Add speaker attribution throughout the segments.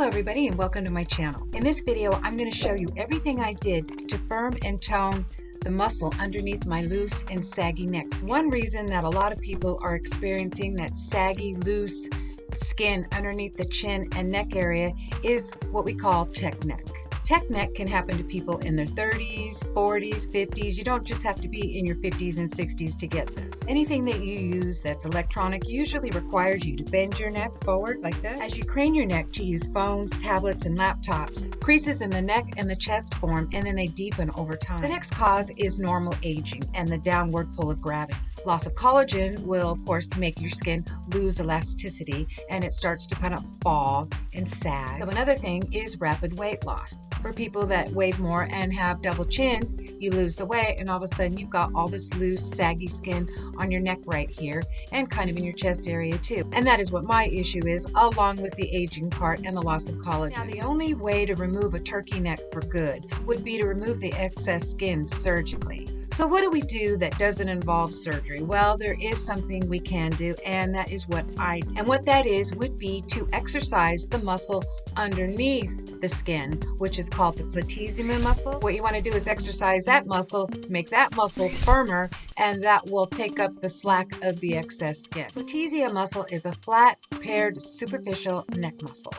Speaker 1: Hello everybody and welcome to my channel. In this video I'm going to show you everything I did to firm and tone the muscle underneath my loose and saggy necks. One reason that a lot of people are experiencing that saggy, loose skin underneath the chin and neck area is what we call tech neck. Tech neck can happen to people in their 30s, 40s, 50s. You don't just have to be in your 50s and 60s to get this. Anything that you use that's electronic usually requires you to bend your neck forward like this. As you crane your neck to use phones, tablets, and laptops, creases in the neck and the chest form, and then they deepen over time. The next cause is normal aging and the downward pull of gravity. Loss of collagen will, of course, make your skin lose elasticity and it starts to kind of fall and sag. So another thing is rapid weight loss. For people that weigh more and have double chins, you lose the weight and all of a sudden you've got all this loose, saggy skin on your neck right here and kind of in your chest area too. And that is what my issue is, along with the aging part and the loss of collagen. Now, the only way to remove a turkey neck for good would be to remove the excess skin surgically. So what do we do that doesn't involve surgery? Well, there is something we can do, and that is what I do. And what that is would be to exercise the muscle underneath the skin, which is called the Platysma muscle. What you want to do is exercise that muscle, make that muscle firmer, and that will take up the slack of the excess skin. Platysma muscle is a flat, paired, superficial neck muscle.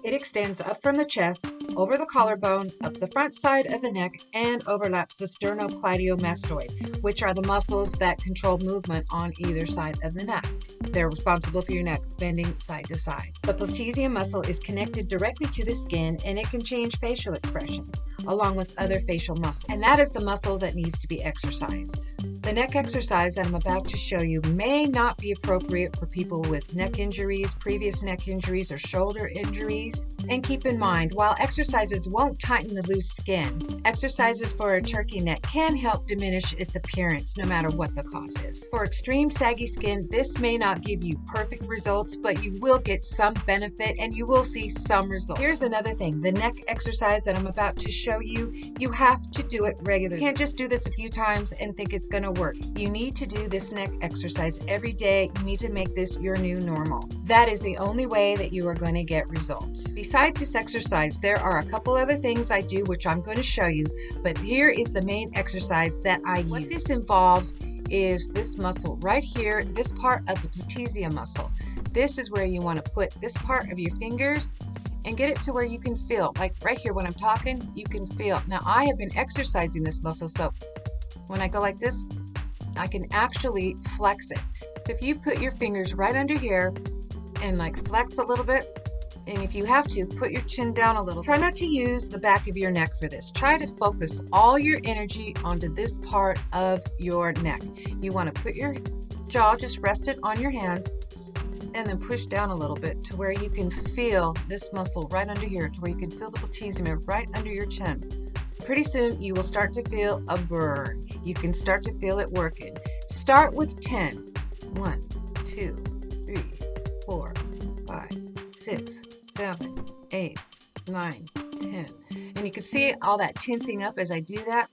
Speaker 1: It extends up from the chest, over the collarbone, up the front side of the neck, and overlaps the sternocleidomastoid, which are the muscles that control movement on either side of the neck. They're responsible for your neck bending side to side. The Platysma muscle is connected directly to the skin, and it can change facial expression, along with other facial muscles. And that is the muscle that needs to be exercised. The neck exercise that I'm about to show you may not be appropriate for people with neck injuries, previous neck injuries, or shoulder injuries. And keep in mind, while exercises won't tighten the loose skin, exercises for a turkey neck can help diminish its appearance no matter what the cause is. For extreme saggy skin, this may not give you perfect results, but you will get some benefit and you will see some results. Here's another thing, the neck exercise that I'm about to show you, you have to do it regularly. You can't just do this a few times and think it's going to work. You need to do this neck exercise every day. You need to make this your new normal. That is the only way that you are going to get results. Besides this exercise, there are a couple other things I do which I'm going to show you, but here is the main exercise that I use. What this involves is this muscle right here, this part of the Platysma muscle. This is where you want to put this part of your fingers and get it to where you can feel, like right here when I'm talking, you can feel. Now I have been exercising this muscle, so when I go like this, I can actually flex it. So if you put your fingers right under here and like flex a little bit, and if you have to, put your chin down a little. Try not to use the back of your neck for this. Try to focus all your energy onto this part of your neck. You want to put your jaw, just rest it on your hands, and then push down a little bit to where you can feel this muscle right under here, to where you can feel the Platysma right under your chin. Pretty soon you will start to feel a burn. You can start to feel it working. Start with 10. 1, 2, 3, 4, 5, 6, 7, 8, 9, 10. And you can see all that tensing up as I do that.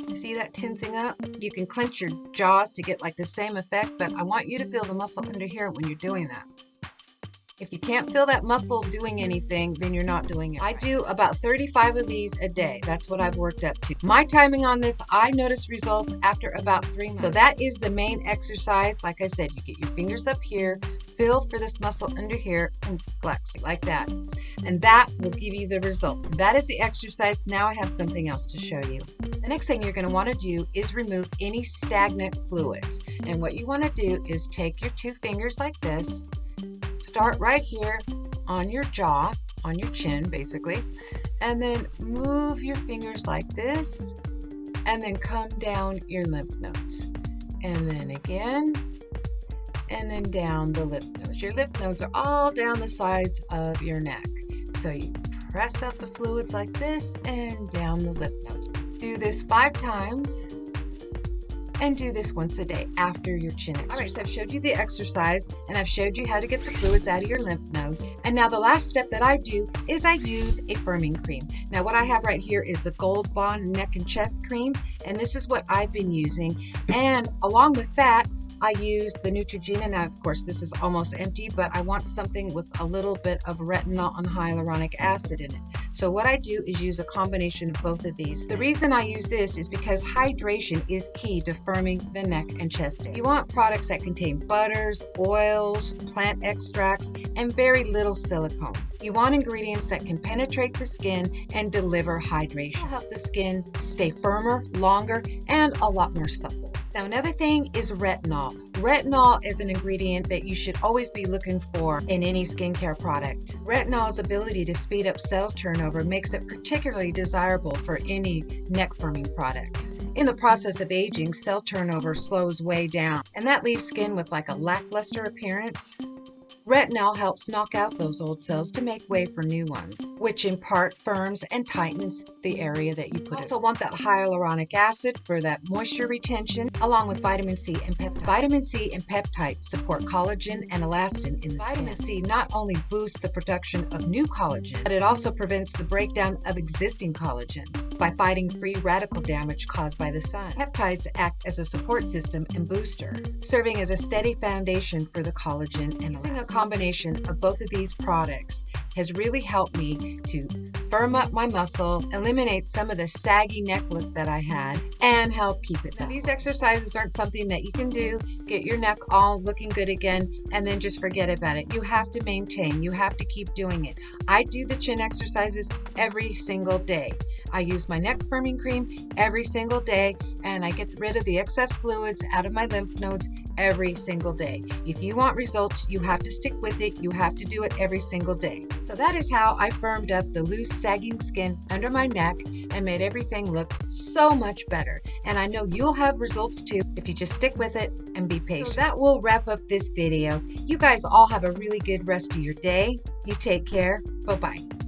Speaker 1: You see that tensing up? You can clench your jaws to get like the same effect, but I want you to feel the muscle under here when you're doing that. If you can't feel that muscle doing anything, then you're not doing it. I do about 35 of these a day. That's what I've worked up to. My timing on this, I notice results after about 3 months. So that is the main exercise. Like I said, you get your fingers up here, feel for this muscle under here, and flex like that. And that will give you the results. That is the exercise. Now I have something else to show you. The next thing you're going to want to do is remove any stagnant fluids. And what you want to do is take your 2 fingers like this, start right here on your jaw, on your chin basically, and then move your fingers like this, and then come down your lymph nodes, and then again, and then down the lymph nodes. Your lymph nodes are all down the sides of your neck. So you press up the fluids like this and down the lymph nodes. Do this 5 times. And do this once a day after your chin exercise. Alright, so I've showed you the exercise and I've showed you how to get the fluids out of your lymph nodes. And now the last step that I do is I use a firming cream. Now what I have right here is the Gold Bond Neck and Chest Cream, and this is what I've been using. And along with that, I use the Neutrogena. Now, of course, this is almost empty, but I want something with a little bit of retinol and hyaluronic acid in it. So what I do is use a combination of both of these. The reason I use this is because hydration is key to firming the neck and chest area. You want products that contain butters, oils, plant extracts, and very little silicone. You want ingredients that can penetrate the skin and deliver hydration. It'll help the skin stay firmer, longer, and a lot more supple. Now, another thing is retinol. Retinol is an ingredient that you should always be looking for in any skincare product. Retinol's ability to speed up cell turnover makes it particularly desirable for any neck firming product. In the process of aging, cell turnover slows way down, and that leaves skin with like a lackluster appearance. Retinol helps knock out those old cells to make way for new ones, which in part firms and tightens the area that you put it. Also want that hyaluronic acid for that moisture retention, along with vitamin C and peptide. Vitamin C and peptide support collagen and elastin in the skin. Vitamin C not only boosts the production of new collagen, but it also prevents the breakdown of existing collagen by fighting free radical damage caused by the sun. Peptides act as a support system and booster, serving as a steady foundation for the collagen and elastin. Using a combination of both of these products has really helped me to firm up my muscle, eliminate some of the saggy neck look that I had, and help keep it. Now, these exercises aren't something that you can do, get your neck all looking good again, and then just forget about it. You have to maintain. You have to keep doing it. I do the chin exercises every single day. I use my neck firming cream every single day, and I get rid of the excess fluids out of my lymph nodes every single day. If you want results, you have to stick with it. You have to do it every single day. So that is how I firmed up the loose, sagging skin under my neck and made everything look so much better. And I know you'll have results too if you just stick with it and be patient. So that will wrap up this video. You guys all have a really good rest of your day. You take care. Bye-bye.